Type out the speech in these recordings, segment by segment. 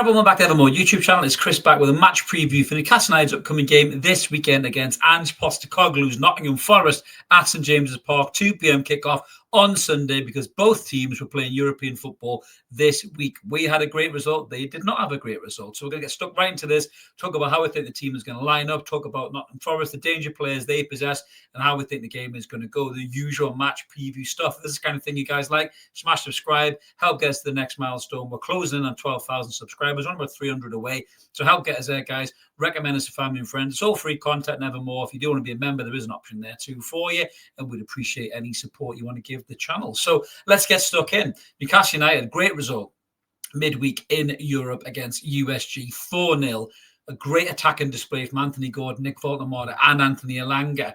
Welcome back to Evermore YouTube channel. It's Chris back with a match preview for Newcastle United's upcoming game this weekend against Ange Postecoglu's Nottingham Forest at St James's Park, 2 p.m. kickoff on Sunday, because both teams were playing European football this week. We had a great result. They did not have a great result. So we're going to get stuck right into this, talk about how we think the team is going to line up, talk about Nottingham Forest, the danger players they possess, and how we think the game is going to go. The usual match preview stuff. This is the kind of thing you guys like. Smash subscribe, help get us to the next milestone. We're closing in on 12,000 subscribers, on about 300 away. So help get us there, guys. Recommend us to family and friends. It's all free content, never more. If you do want to be a member, there is an option there too for you, and we'd appreciate any support you want to give the channel. So let's get stuck in. Newcastle United, great result midweek in Europe against USG, 4-0. A great attacking display from Anthony Gordon, Nick Voltemade, and Anthony Elanga.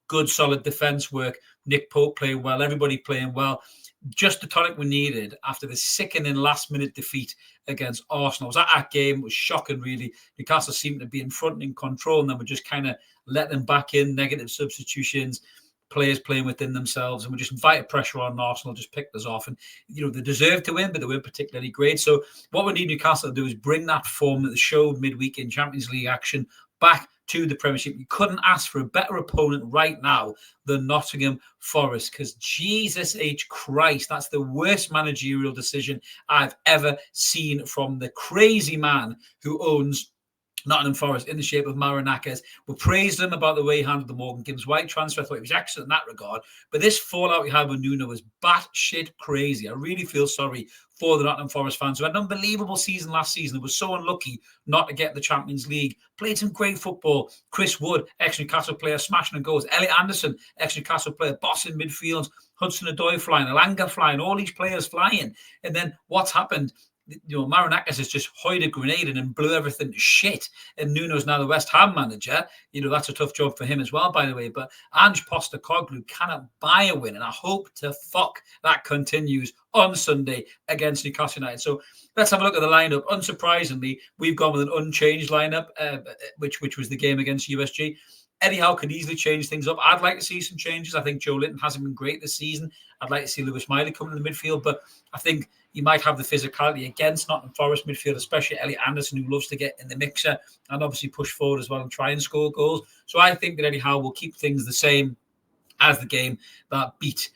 Good, solid defence work. Nick Pope playing well. Everybody playing well. Just the tonic we needed after the sickening last-minute defeat against Arsenal. Was that game? It was shocking, really. Newcastle seemed to be in front and in control, and then we just kind of let them back in, negative substitutions, players playing within themselves, and we just invited pressure on Arsenal, just picked us off. And, you know, they deserved to win, but they weren't particularly great. So what we need Newcastle to do is bring that form that they showed midweek in Champions League action back to the Premiership. You couldn't ask for a better opponent right now than Nottingham Forest, because Jesus H. Christ, that's the worst managerial decision I've ever seen from the crazy man who owns Nottingham Forest in the shape of Marinakis. We praised him about the way he handled the Morgan Gibbs White transfer. I thought he was excellent in that regard. But this fallout he had with Nuno was batshit crazy. I really feel sorry for the Nottingham Forest fans who had an unbelievable season last season. They were so unlucky not to get the Champions League. Played some great football. Chris Wood, ex-Newcastle player, smashing and goals. Elliot Anderson, ex-Newcastle player, boss in midfield. Hudson-Odoi flying. Elanga flying. All these players flying. And then what's happened? You know, Marinakis has just hoid a grenade and blew everything to shit. And Nuno's now the West Ham manager. You know, that's a tough job for him as well, by the way. But Ange Postecoglu cannot buy a win. And I hope to fuck that continues on Sunday against Newcastle United. So let's have a look at the lineup. Unsurprisingly, we've gone with an unchanged lineup, which was the game against USG. Eddie Howe could easily change things up. I'd like to see some changes. I think Joe Linton hasn't been great this season. I'd like to see Lewis Miley coming in the midfield, but I think he might have the physicality against Nottingham Forest midfield, especially Elliot Anderson, who loves to get in the mixer and obviously push forward as well and try and score goals. So I think that Eddie Howe will keep things the same as the game that beat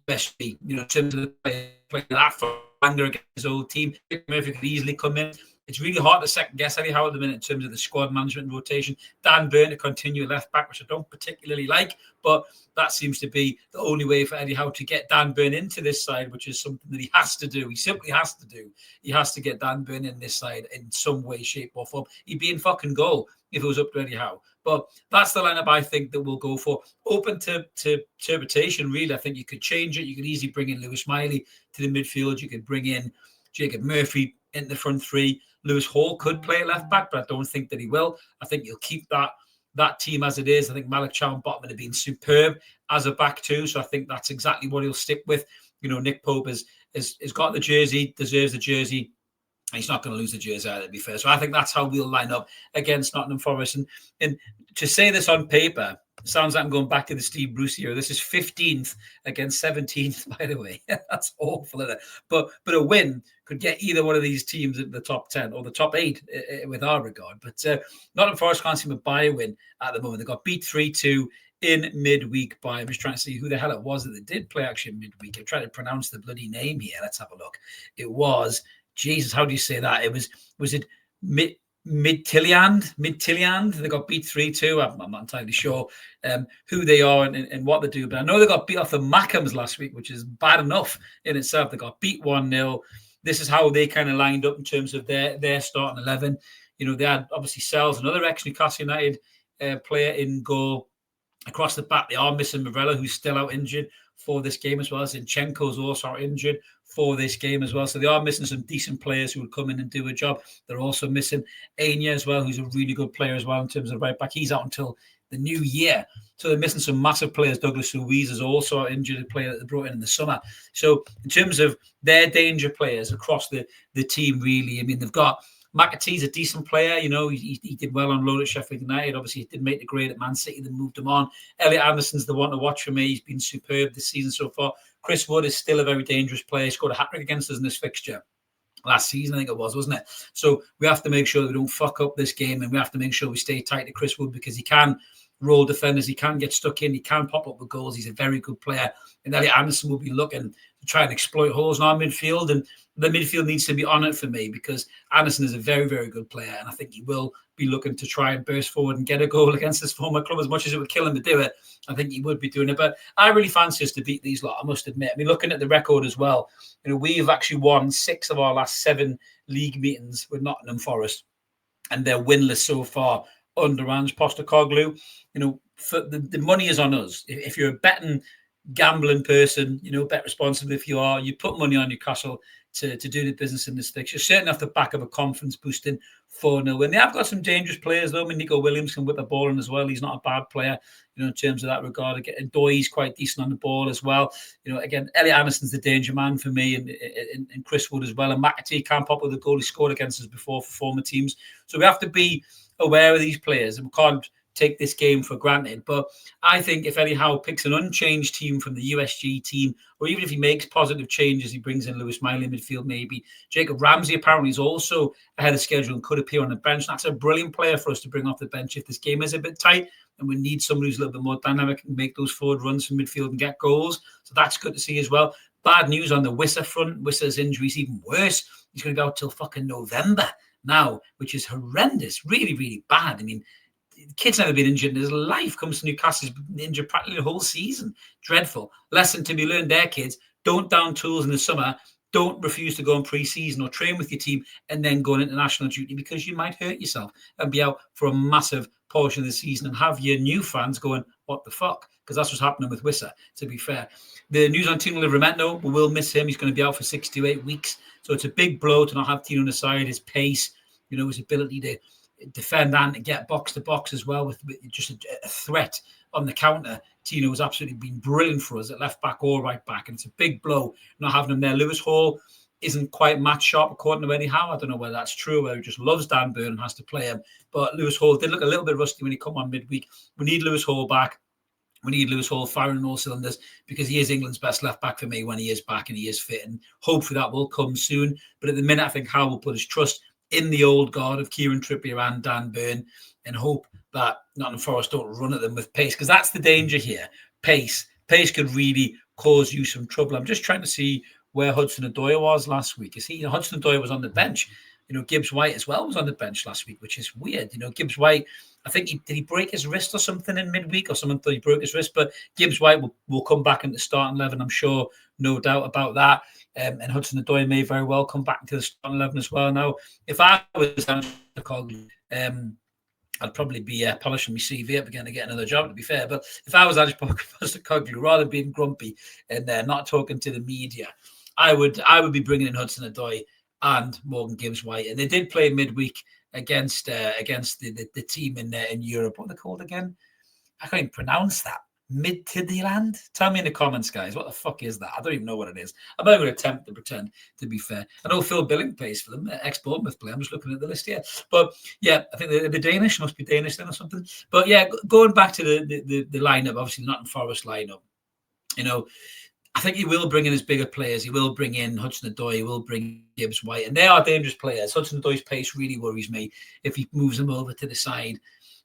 USG. You know, in terms of the play that for anger against his old team, Murphy could easily come in. It's really hard to second guess Eddie Howe at the minute in terms of the squad management and rotation. Dan Burn to continue left back, which I don't particularly like, but that seems to be the only way for Eddie Howe to get Dan Burn into this side, which is something that he has to do. He simply has to do. He has to get Dan Burn in this side in some way, shape, or form. He'd be in fucking goal if it was up to Eddie Howe. But that's the lineup I think that we'll go for. Open to interpretation, really. I think you could change it. You could easily bring in Lewis Miley to the midfield. You could bring in Jacob Murphy in the front three. Lewis Hall could play at left back, but I don't think that he will. I think you'll keep that team as it is. I think Malik Chow and Botman have been superb as a back two, so I think that's exactly what he'll stick with. You know, Nick Pope has got the jersey, deserves the jersey. He's not going to lose the jersey either, to be fair. So I think that's how we'll line up against Nottingham Forest. And to say this on paper sounds like I'm going back to the Steve Bruce era. This is 15th against 17th, by the way. That's awful, isn't it? But a win could get either one of these teams in the top 10 or the top 8 with our regard. But Nottingham Forest can't seem to buy a win at the moment. They got beat 3-2 in midweek by, I'm just trying to see who the hell it was that they did play actually midweek. I'm trying to pronounce the bloody name here. Let's have a look. It was, Jesus, how do you say that? Was it Midtjylland? They got beat 3-2. I'm not entirely sure who they are and what they do, but I know they got beat off the Mackhams last week, which is bad enough in itself. They got beat 1-0. This is how they kind of lined up in terms of their starting 11. You know, they had obviously Sells, another ex-Newcastle United player in goal. Across the back, they are missing Morella, who's still out injured for this game as well. Zinchenko's also out injured for this game as well. So they are missing some decent players who will come in and do a job. They're also missing Anya as well, who's a really good player as well in terms of right back. He's out until the new year. So they're missing some massive players. Douglas Luiz is also an injured player that they brought in the summer. So in terms of their danger players across the team, really, I mean, they've got McAtee's a decent player. You know, he did well on loan at Sheffield United. Obviously, he didn't make the grade at Man City. They moved him on. Elliot Anderson's the one to watch for me. He's been superb this season so far. Chris Wood is still a very dangerous player. He scored a hat-trick against us in this fixture. last season, I think it was, wasn't it? So we have to make sure that we don't fuck up this game, and we have to make sure we stay tight to Chris Wood, because he can roll defenders, he can get stuck in, he can pop up with goals. He's a very good player. And Elliot Anderson will be looking to try and exploit holes in our midfield, and the midfield needs to be on it for me, because Anderson is a very, very good player, and I think he will be looking to try and burst forward and get a goal against his former club. As much as it would kill him to do it, I think he would be doing it. But I really fancy us to beat these lot, I must admit. I mean, looking at the record as well, we've actually won 6 of our last 7 league meetings with Nottingham Forest, and they're winless so far under Ange Postecoglu. For the money is on us. If you're a betting, gambling person, bet responsibly if you are. You put money on Newcastle to do the business in the sticks. You're certainly off the back of a confidence boosting 4-0 win. They have got some dangerous players though. I mean, Nico Williams can whip the ball in as well. He's not a bad player, in terms of that regard. And Doy's quite decent on the ball as well. Again, Elliot Anderson's the danger man for me, and Chris Wood as well. And McAtee can't pop with a goal. He scored against us before for former teams. So we have to be aware of these players, and we can't take this game for granted. But I think if Eddie Howe picks an unchanged team from the USG team, or even if he makes positive changes, he brings in Lewis Miley in midfield, maybe. Jacob Ramsey apparently is also ahead of schedule and could appear on the bench. That's a brilliant player for us to bring off the bench if this game is a bit tight and we need somebody who's a little bit more dynamic and make those forward runs from midfield and get goals. So that's good to see as well. Bad news on the Wissa front. Wissa's injury is even worse. He's going to go out till fucking November now, which is horrendous. Really, really bad. I mean, the kid's never been injured in his life. Comes to Newcastle, he's been injured practically the whole season. Dreadful. Lesson to be learned there, kids. Don't down tools in the summer. Don't refuse to go on pre-season or train with your team and then go on international duty, because you might hurt yourself and be out for a massive portion of the season and have your new fans going, what the fuck? Because that's what's happening with Wissa, to be fair. The news on Tino Livramento, we will miss him. He's going to be out for 6 to 8 weeks. So it's a big blow to not have Tino on the side. His pace, his ability to defend and to get box to box as well, with just a threat on the counter. Tino has absolutely been brilliant for us at left back or right back, and it's a big blow not having him there. Lewis Hall isn't quite match sharp according to Eddie Howe. I don't know whether that's true, whether he just loves Dan Burn and has to play him. But Lewis Hall did look a little bit rusty when he come on midweek. We need Lewis Hall back. We need Lewis Hall firing on all cylinders, because he is England's best left back for me when he is back and he is fit. And hopefully that will come soon. But at the minute, I think Howe will put his trust in the old guard of Kieran Trippier and Dan Burn, and hope that Nottingham Forest don't run at them with pace, because that's the danger here. Pace could really cause you some trouble. I'm just trying to see where Hudson-Odoi was last week. You see, Hudson-Odoi was on the bench. Gibbs White as well was on the bench last week, which is weird. Gibbs White, I think did he break his wrist or something in midweek, or someone thought he broke his wrist, but Gibbs White will come back into the starting 11, I'm sure, no doubt about that. And Hudson-Odoi may very well come back into the starting 11 as well. Now, if I was Ange Postecoglu, I'd probably be polishing my CV up again to get another job, to be fair. But if I was Ange Postecoglu, rather than being grumpy and not talking to the media, I would be bringing in Hudson-Odoi and Morgan Gibbs White. And they did play midweek against the team in Europe. What are they called again? I can't even pronounce that. Midtjylland? Tell me in the comments, guys. What the fuck is that? I don't even know what it is. I'm not going to attempt to pretend, to be fair. I know Phil Billing plays for them, ex-Bournemouth player. I'm just looking at the list here. But yeah, I think the Danish must be Danish then or something. But yeah, going back to the lineup, obviously the Nottingham Forest lineup, I think he will bring in his bigger players. He will bring in Hudson-Odoi. He will bring Gibbs White. And they are dangerous players. Hudson-Odoi's pace really worries me if he moves them over to the side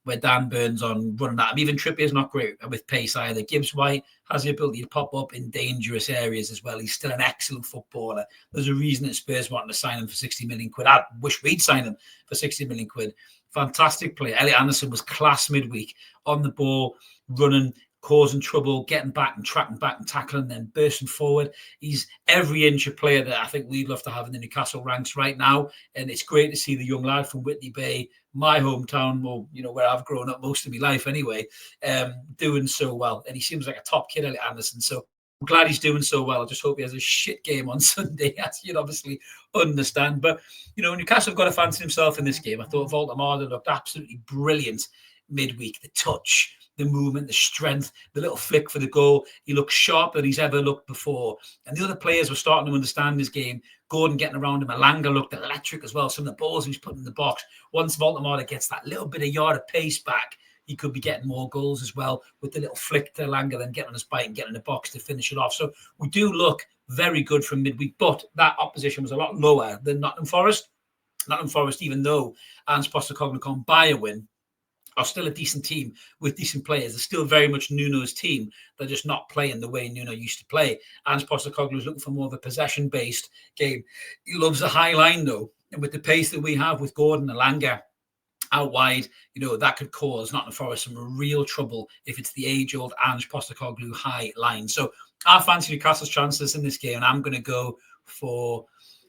where Dan Burn's on running at him. Even Trippier's not great with pace either. Gibbs White has the ability to pop up in dangerous areas as well. He's still an excellent footballer. There's a reason that Spurs wanted to sign him for 60 million quid. I wish we'd sign him for 60 million quid. Fantastic player. Elliot Anderson was class midweek, on the ball, running, causing trouble, getting back and tracking back and tackling, and then bursting forward. He's every inch a player that I think we'd love to have in the Newcastle ranks right now. And it's great to see the young lad from Whitley Bay, my hometown, or where I've grown up most of my life anyway, doing so well. And he seems like a top kid, Elliot Anderson. So I'm glad he's doing so well. I just hope he has a shit game on Sunday, as you'd obviously understand. But Newcastle have got to fancy himself in this game. I thought Voldemar looked absolutely brilliant midweek. The touch, the movement, the strength, the little flick for the goal. He looked sharper than he's ever looked before. And the other players were starting to understand his game. Gordon getting around him. Alanga looked electric as well. Some of the balls he was putting in the box. Once Voldemar gets that little bit of yard of pace back, he could be getting more goals as well with the little flick to Alanga, then getting on his bike and getting in the box to finish it off. So we do look very good from midweek, but that opposition was a lot lower than Nottingham Forest. Nottingham Forest, even though Ange Postecoglu can't buy a win, are still a decent team with decent players. They're still very much Nuno's team. They're just not playing the way Nuno used to play. Ange Postecoglu is looking for more of a possession-based game. He loves a high line, though. And with the pace that we have with Gordon and Elanga out wide, that could cause Nottingham Forest some real trouble if it's the age-old Ange Postecoglu high line. So I fancy Newcastle's chances in this game, and I'm going to go for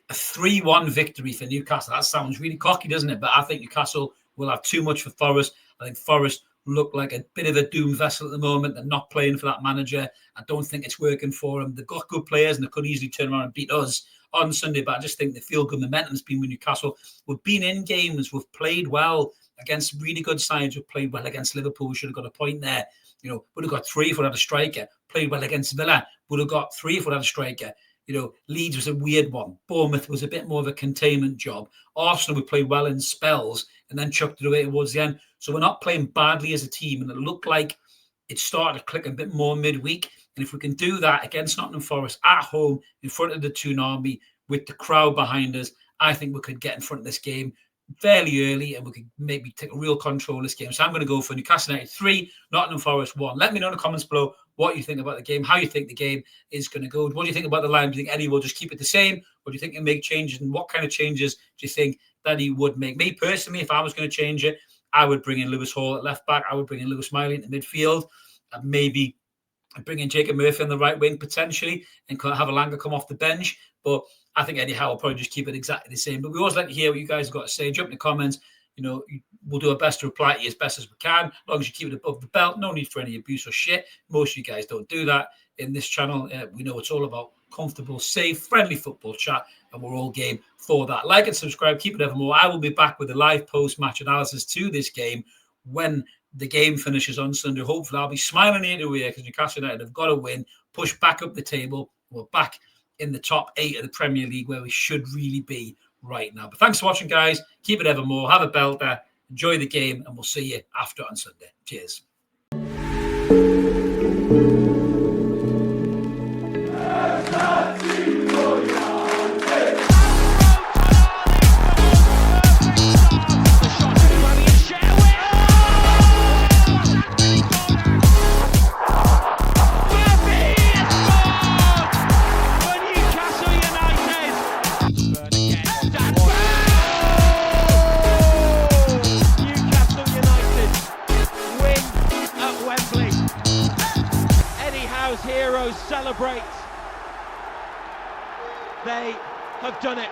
a 3-1 victory for Newcastle. That sounds really cocky, doesn't it? But I think Newcastle will have too much for Forest. I think Forest look like a bit of a doom vessel at the moment. They're not playing for that manager. I don't think it's working for them. They've got good players and they could easily turn around and beat us on Sunday, but I just think the feel-good momentum's been with Newcastle. We've been in games. We've played well against really good sides. We've played well against Liverpool. We should have got a point there. Would have got 3 if we had a striker. Played well against Villa. Would have got 3 if we had a striker. Leeds was a weird one. Bournemouth was a bit more of a containment job. Arsenal, we played well in spells and then chucked it away towards the end. So we're not playing badly as a team. And it looked like it started to click a bit more midweek. And if we can do that against Nottingham Forest at home in front of the Toon Army with the crowd behind us, I think we could get in front of this game fairly early and we could maybe take a real control of this game. So I'm going to go for Newcastle United 3, Nottingham Forest 1. Let me know in the comments below what you think about the game, how you think the game is going to go. What do you think about the line? Do you think Eddie will just keep it the same? Or do you think he'll make changes? And what kind of changes do you think that he would make? Me personally, if I was going to change it, I would bring in Lewis Hall at left back. I would bring in Lewis Miley in the midfield. And maybe bring in Jacob Murphy on the right wing potentially and have Elanga come off the bench. But I think Eddie Howe will probably just keep it exactly the same. But we always like to hear what you guys have got to say. Jump in the comments. We'll do our best to reply to you as best as we can. As long as you keep it above the belt. No need for any abuse or shit. Most of you guys don't do that in this channel. We know it's all about comfortable, safe, friendly football chat. And we're all game for that. Like and subscribe. Keep it evermore. I will be back with a live post-match analysis to this game when the game finishes on Sunday. Hopefully, I'll be smiling ear to ear because Newcastle United have got to win, push back up the table. We're back in the top 8 of the Premier League where we should really be right now. But thanks for watching, guys. Keep it evermore. Have a belter. Enjoy the game, and we'll see you after on Sunday. Cheers. Heroes celebrate. They have done it.